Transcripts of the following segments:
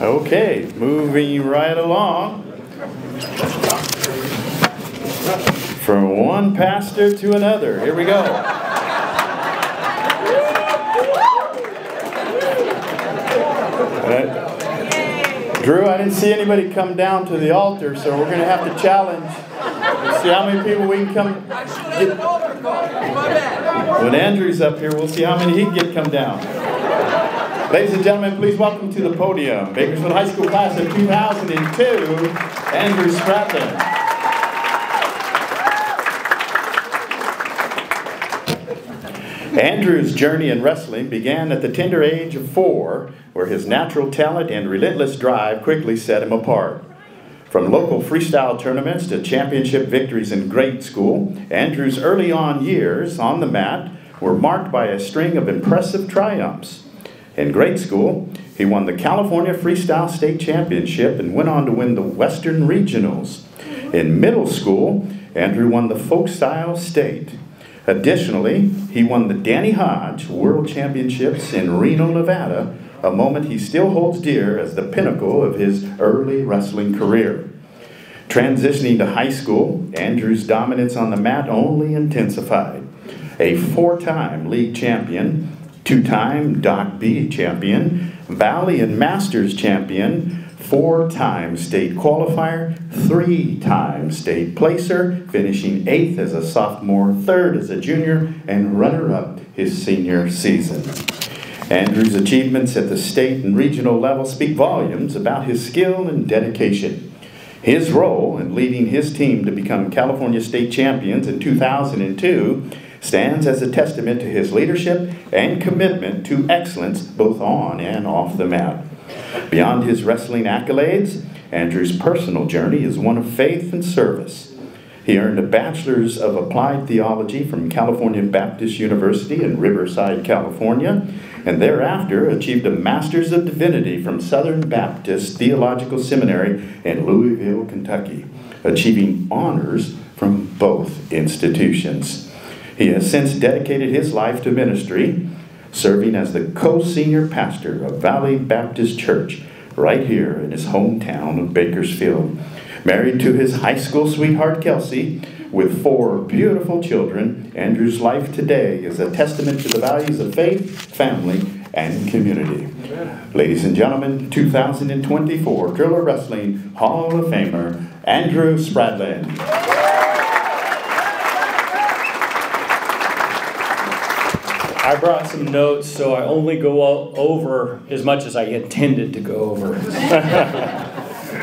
Okay, moving right along. From one pastor to another. Here we go. Drew, I didn't see anybody come down to the altar, so we're going to have to challenge. See how many people we can come get. When Andrew's up here, we'll see how many he can get come down. Ladies and gentlemen, please welcome to the podium Bakersfield High School class of 2002, Andrew Spradlin. Andrew's journey in wrestling began at the tender age of 4, where his natural talent and relentless drive quickly set him apart. From local freestyle tournaments to championship victories in grade school, Andrew's early on years on the mat were marked by a string of impressive triumphs. In grade school, he won the California Freestyle State Championship and went on to win the Western Regionals. In middle school, Andrew won the Folk Style State. Additionally, he won the Danny Hodge World Championships in Reno, Nevada, a moment he still holds dear as the pinnacle of his early wrestling career. Transitioning to high school, Andrew's dominance on the mat only intensified. A 4-time league champion, 2-time Doc B champion, Valley and Masters champion, 4-time state qualifier, 3-time state placer, finishing 8th as a sophomore, 3rd as a junior, and runner-up his senior season. Andrew's achievements at the state and regional level speak volumes about his skill and dedication. His role in leading his team to become California state champions in 2002 stands as a testament to his leadership and commitment to excellence both on and off the mat. Beyond his wrestling accolades, Andrew's personal journey is one of faith and service. He earned a Bachelor's of Applied Theology from California Baptist University in Riverside, California, and thereafter achieved a Master's of Divinity from Southern Baptist Theological Seminary in Louisville, Kentucky, achieving honors from both institutions. He has since dedicated his life to ministry, serving as the co-senior pastor of Valley Baptist Church right here in his hometown of Bakersfield. Married to his high school sweetheart, Kelsey, with 4 beautiful children, Andrew's life today is a testament to the values of faith, family, and community. Amen. Ladies and gentlemen, 2024 Driller Wrestling Hall of Famer, Andrew Spradlin. I brought some notes, so I only go over as much as I intended to go over.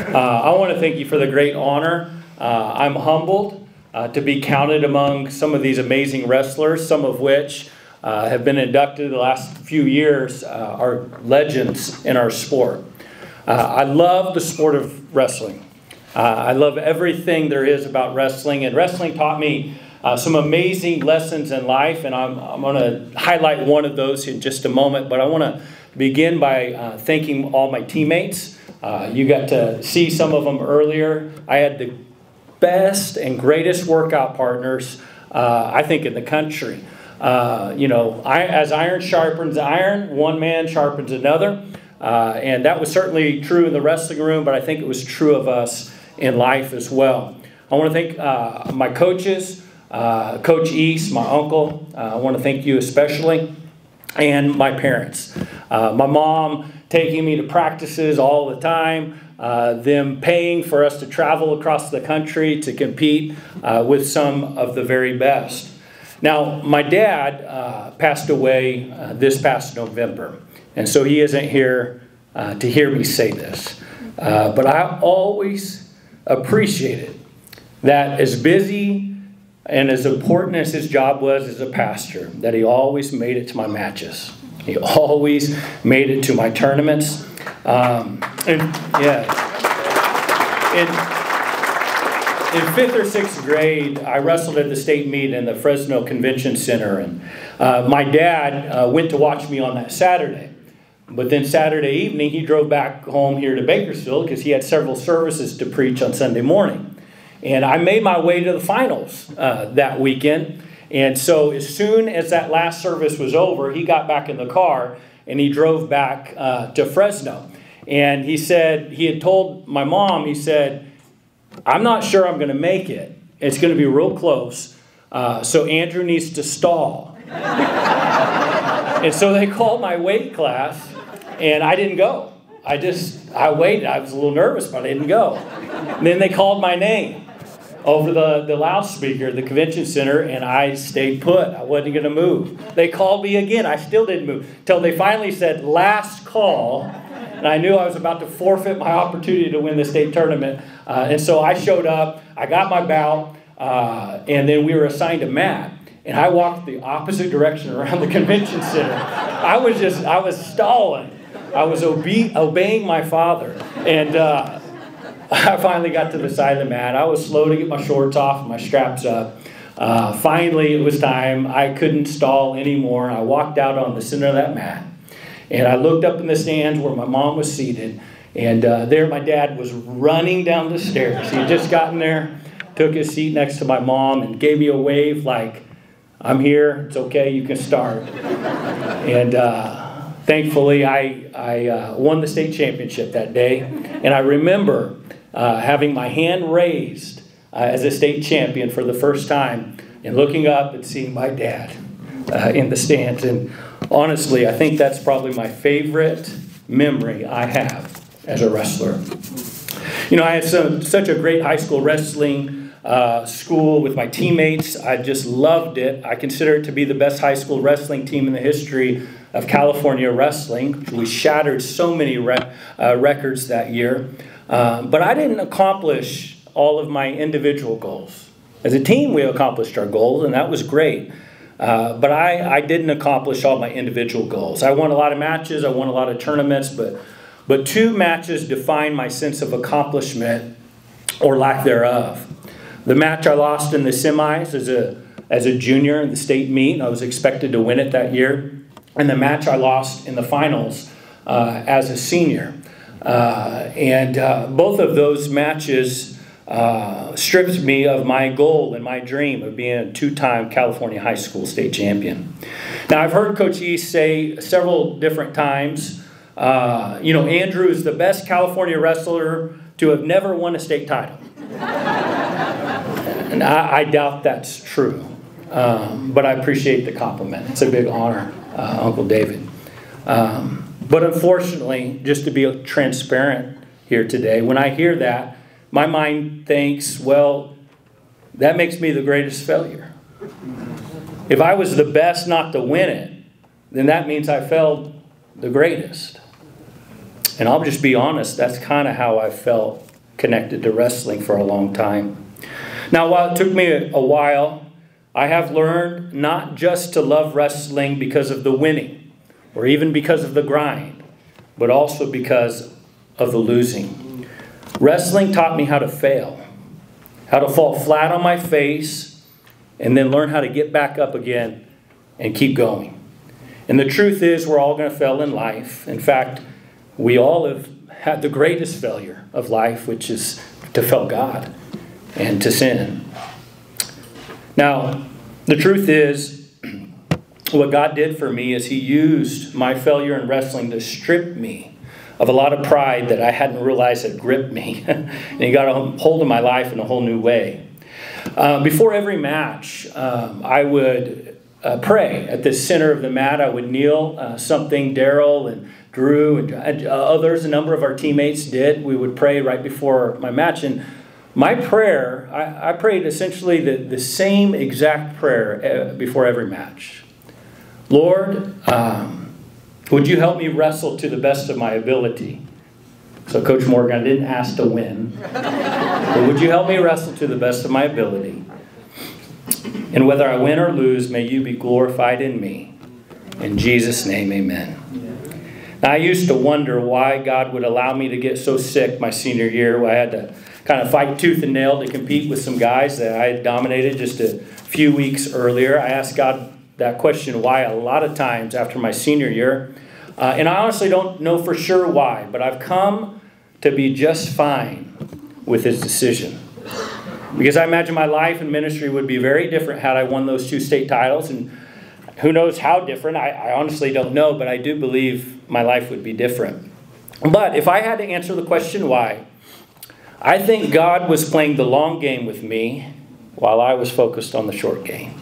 I want to thank you for the great honor. I'm humbled to be counted among some of these amazing wrestlers, some of which have been inducted the last few years, are legends in our sport. I love the sport of wrestling. I love everything there is about wrestling, and wrestling taught me some amazing lessons in life, and I'm going to highlight one of those in just a moment, but I want to begin by thanking all my teammates. You got to see some of them earlier. I had the best and greatest workout partners, I think, in the country. As iron sharpens iron, one man sharpens another, and that was certainly true in the wrestling room, but I think it was true of us in life as well. I want to thank my coaches, Coach East, my uncle. I want to thank you especially, and my parents. My mom taking me to practices all the time, them paying for us to travel across the country to compete with some of the very best. Now, my dad passed away this past November, and so he isn't here to hear me say this. But I always appreciated that, as busy and as important as his job was as a pastor, that he always made it to my matches. He always made it to my tournaments. In 5th or 6th grade, I wrestled at the state meet in the Fresno Convention Center, and my dad went to watch me on that Saturday. But then Saturday evening, he drove back home here to Bakersfield because he had several services to preach on Sunday morning. And I made my way to the finals that weekend. And so as soon as that last service was over, he got back in the car and he drove back to Fresno. And he said, he had told my mom, he said, I'm not sure I'm going to make it. It's going to be real close. So Andrew needs to stall. And so they called my weight class, and I didn't go. I waited. I was a little nervous, but I didn't go. And then they called my name over the loudspeaker at the convention center, and I stayed put. I wasn't going to move. They called me again. I still didn't move until they finally said, last call. And I knew I was about to forfeit my opportunity to win the state tournament. And so I showed up. I got my bout, and then we were assigned a mat. And I walked the opposite direction around the convention center. I was stalling. I was obeying my father. And I finally got to the side of the mat. I was slow to get my shorts off and my straps up. Finally, it was time. I couldn't stall anymore. I walked out on the center of that mat. And I looked up in the stands where my mom was seated. And there my dad was running down the stairs. He had just gotten there, took his seat next to my mom, and gave me a wave like, I'm here, it's okay, you can start. And thankfully, I won the state championship that day. And I remember having my hand raised as a state champion for the first time and looking up and seeing my dad in the stands. And honestly, I think that's probably my favorite memory I have as a wrestler. You know, I had such a great high school wrestling school with my teammates. I just loved it. I consider it to be the best high school wrestling team in the history of California wrestling. We shattered so many records that year. But I didn't accomplish all of my individual goals. As a team, we accomplished our goals, and that was great. But I didn't accomplish all my individual goals. I won a lot of matches. I won a lot of tournaments. But two matches define my sense of accomplishment or lack thereof. The match I lost in the semis as a junior in the state meet. I was expected to win it that year. And the match I lost in the finals as a senior. And both of those matches stripped me of my goal and my dream of being a two-time California high school state champion. Now, I've heard Coach East say several different times, Andrew is the best California wrestler to have never won a state title. And I doubt that's true, but I appreciate the compliment. It's a big honor, Uncle David. But unfortunately, just to be transparent here today, when I hear that, my mind thinks, well, that makes me the greatest failure. If I was the best not to win it, then that means I failed the greatest. And I'll just be honest, that's kind of how I felt connected to wrestling for a long time. Now, while it took me a while, I have learned not just to love wrestling because of the winning or even because of the grind, but also because of the losing. Wrestling taught me how to fail, how to fall flat on my face, and then learn how to get back up again and keep going. And the truth is, we're all going to fail in life. In fact, we all have had the greatest failure of life, which is to fail God and to sin. Now, the truth is, what God did for me is He used my failure in wrestling to strip me of a lot of pride that I hadn't realized had gripped me. And He got a hold of my life in a whole new way. Before every match, I would pray at the center of the mat. I would kneel, something Daryl and Drew and others, a number of our teammates did. We would pray right before my match. And my prayer, I prayed essentially the same exact prayer before every match. Lord, would you help me wrestle to the best of my ability? So Coach Morgan, I didn't ask to win. But would you help me wrestle to the best of my ability? And whether I win or lose, may you be glorified in me. In Jesus' name, amen. Now, I used to wonder why God would allow me to get so sick my senior year, where I had to kind of fight tooth and nail to compete with some guys that I had dominated just a few weeks earlier. I asked God that question why a lot of times after my senior year. And I honestly don't know for sure why, but I've come to be just fine with His decision. Because I imagine my life and ministry would be very different had I won those 2 state titles. And who knows how different? I honestly don't know, but I do believe my life would be different. But if I had to answer the question why, I think God was playing the long game with me while I was focused on the short game.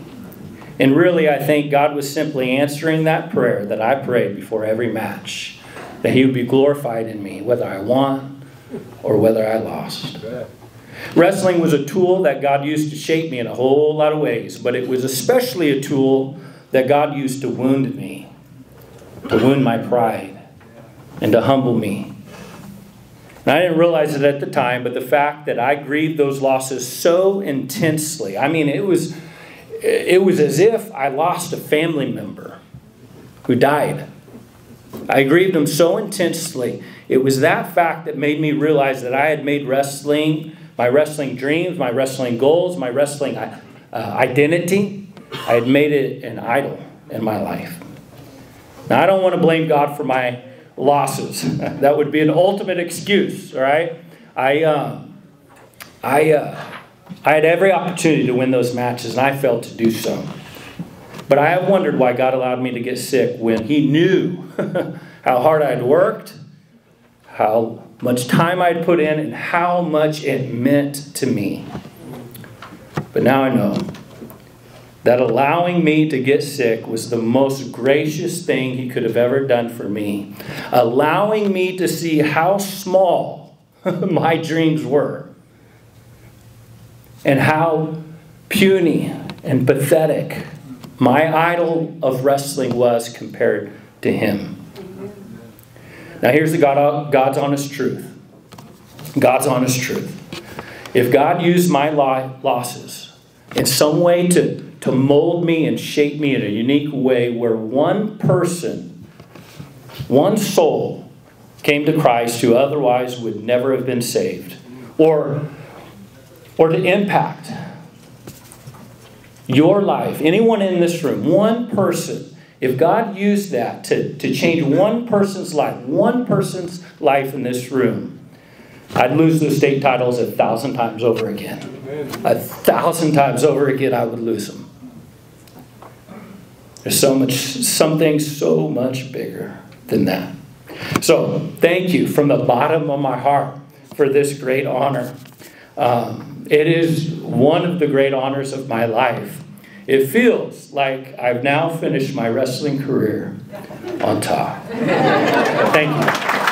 And really, I think God was simply answering that prayer that I prayed before every match, that He would be glorified in me, whether I won or whether I lost. Wrestling was a tool that God used to shape me in a whole lot of ways, but it was especially a tool that God used to wound me, to wound my pride, and to humble me. And I didn't realize it at the time, but the fact that I grieved those losses so intensely, I mean, it was as if I lost a family member who died. I grieved them so intensely. It was that fact that made me realize that I had made wrestling, my wrestling dreams, my wrestling goals, my wrestling identity, I had made it an idol in my life. Now, I don't want to blame God for my losses. That would be an ultimate excuse, all right? I had every opportunity to win those matches, and I failed to do so. But I have wondered why God allowed me to get sick when He knew how hard I had worked, how much time I'd put in, and how much it meant to me. But now I know that allowing me to get sick was the most gracious thing He could have ever done for me. Allowing me to see how small my dreams were and how puny and pathetic my idol of wrestling was compared to Him. Now here's the God's honest truth. God's honest truth. If God used my losses in some way to mold me and shape me in a unique way where one person, one soul came to Christ who otherwise would never have been saved, or to impact your life, anyone in this room, one person, if God used that to change one person's life in this room, I'd lose those state titles 1,000 times over again. 1,000 times over again I would lose them. There's something so much bigger than that. So, thank you from the bottom of my heart for this great honor. It is one of the great honors of my life. It feels like I've now finished my wrestling career on top. Thank you.